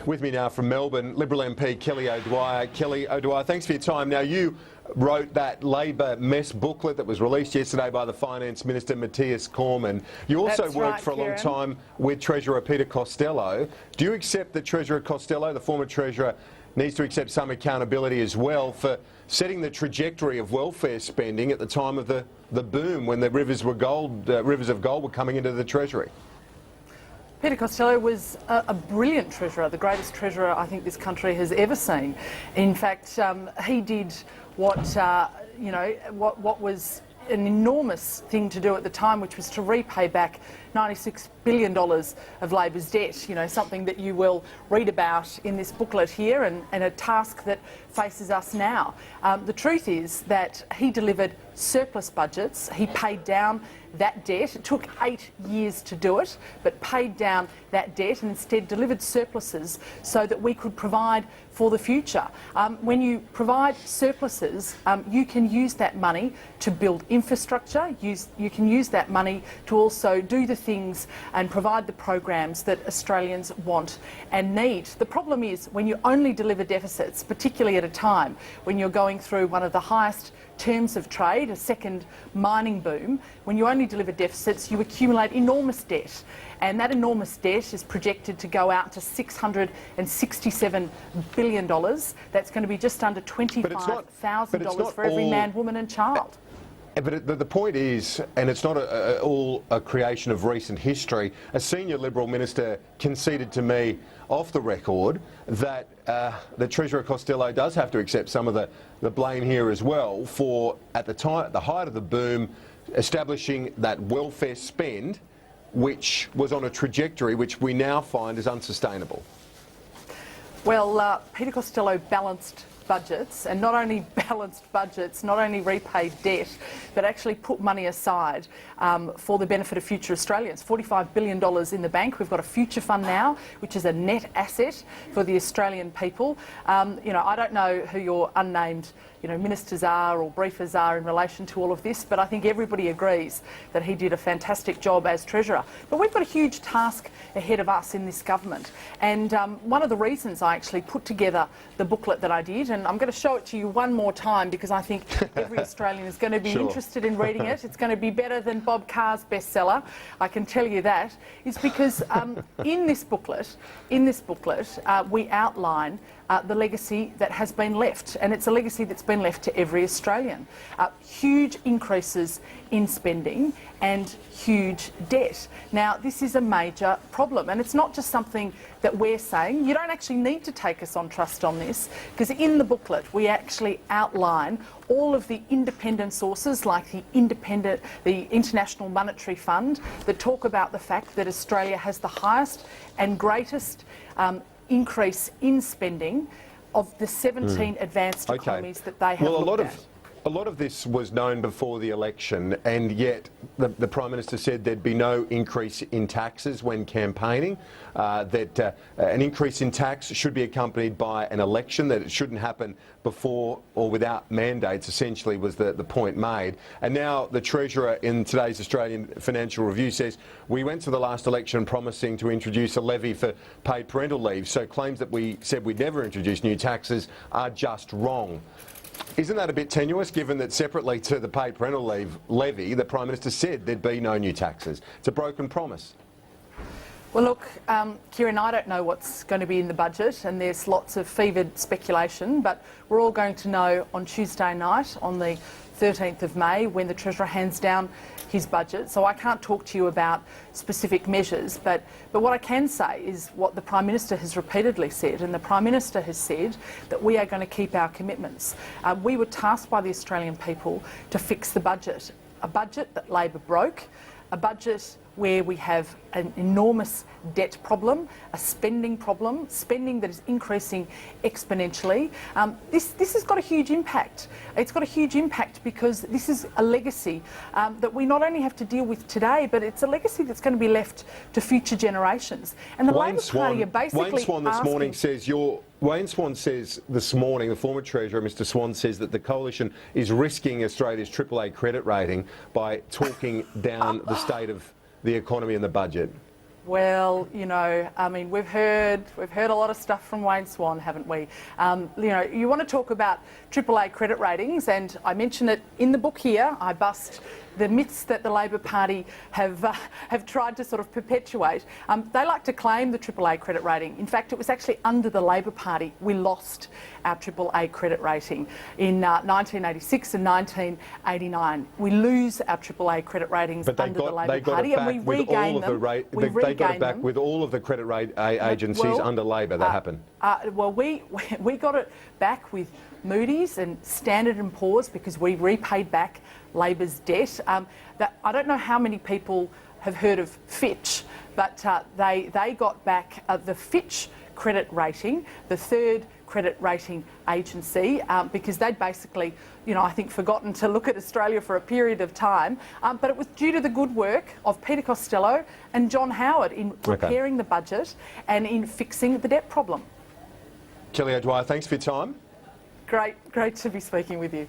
With me now from Melbourne, Liberal MP Kelly O'Dwyer. Kelly O'Dwyer, thanks for your time. Now, you wrote that Labor mess booklet that was released yesterday by the Finance Minister, Matthias Cormann. You also worked for a long time with Treasurer Peter Costello. Do you accept that Treasurer Costello, the former Treasurer, needs to accept some accountability as well for setting the trajectory of welfare spending at the time of the boom when the rivers of gold were coming into the Treasury? Peter Costello was a brilliant treasurer, the greatest treasurer I think this country has ever seen. In fact, he did what was an enormous thing to do at the time, which was to repay back $96 billion of Labor's debt, something that you will read about in this booklet here, and a task that faces us now. The truth is that he delivered surplus budgets. He paid down that debt. It took 8 years to do it, but paid down that debt and instead delivered surpluses so that we could provide for the future. When you provide surpluses, you can use that money to build infrastructure. You can use that money to also do the things and provide the programs that Australians want and need. The problem is when you only deliver deficits, particularly at a time when you're going through one of the highest terms of trade, a second mining boom, when you only deliver deficits, you accumulate enormous debt. And that enormous debt is projected to go out to $667 billion. That's going to be just under $25,000 for every man, woman and child. But the point is, and it's not all a creation of recent history, a senior Liberal minister conceded to me off the record that the Treasurer Costello does have to accept some of the blame here as well for, at the height of the boom, establishing that welfare spend, which was on a trajectory which we now find is unsustainable. Well, Peter Costello balanced budgets, and not only balanced budgets, not only repaid debt, but actually put money aside for the benefit of future Australians. $45 billion in the bank. We've got a future fund now, which is a net asset for the Australian people. I don't know who your unnamed ministers are or briefers are in relation to all of this, but I think everybody agrees that he did a fantastic job as Treasurer. But we've got a huge task ahead of us in this government, and one of the reasons I actually put together the booklet that I did, and I'm going to show it to you one more time because I think every Australian is going to be interested in reading it. It's going to be better than Bob Carr's bestseller, I can tell you that, is because in this booklet, we outline the legacy that has been left, and it's a legacy that's been left to every Australian. Huge increases in spending and huge debt. Now, this is a major problem, and it's not just something that we're saying. You don't actually need to take us on trust on this, because in the booklet we actually outline all of the independent sources like the International Monetary Fund that talk about the fact that Australia has the highest and greatest increase in spending of the 17 advanced economies that they have looked at. A lot of this was known before the election, and yet the Prime Minister said there'd be no increase in taxes when campaigning, that an increase in tax should be accompanied by an election, that it shouldn't happen before or without mandates, essentially was the point made. And now the Treasurer in today's Australian Financial Review says, we went to the last election promising to introduce a levy for paid parental leave, so claims that we said we'd never introduce new taxes are just wrong. Isn't that a bit tenuous, given that separately to the paid parental leave levy, the Prime Minister said there'd be no new taxes? It's a broken promise. Well, look, Kieran, I don't know what's going to be in the budget, and there's lots of fevered speculation, but we're all going to know on Tuesday night, on the 13th of May, when the Treasurer hands down his budget. So I can't talk to you about specific measures, but what I can say is what the Prime Minister has repeatedly said, and the Prime Minister has said that we are going to keep our commitments. We were tasked by the Australian people to fix the budget, a budget that Labor broke, a budget where we have an enormous debt problem, a spending problem, spending that is increasing exponentially. This has got a huge impact. It's got a huge impact because this is a legacy that we not only have to deal with today, but it's a legacy that's going to be left to future generations. And the Labor Party are basically Wayne Swan this morning says Wayne Swan says this morning, the former Treasurer, Mr Swan, says that the Coalition is risking Australia's AAA credit rating by talking down the state of the economy and the budget. Well, you know, I mean, we've heard a lot of stuff from Wayne Swan, haven't we? You know, you want to talk about AAA credit ratings, and I mention it in the book here. I bust the myths that the Labor Party have tried to sort of perpetuate. They like to claim the AAA credit rating. In fact, it was actually under the Labor Party we lost our AAA credit rating in 1986 and 1989. We lose our AAA credit ratings under the Labor Party, and we regain them. They got it back with all of the credit agencies under Labor. That happened. Well, we got it back with Moody's and Standard & Poor's because we repaid back Labor's debt. I don't know how many people have heard of Fitch, but they got back the Fitch credit rating, the third credit rating agency, because they'd basically, you know, I think forgotten to look at Australia for a period of time. But it was due to the good work of Peter Costello and John Howard in repairing the budget and in fixing the debt problem. Kelly O'Dwyer, thanks for your time. Great to be speaking with you.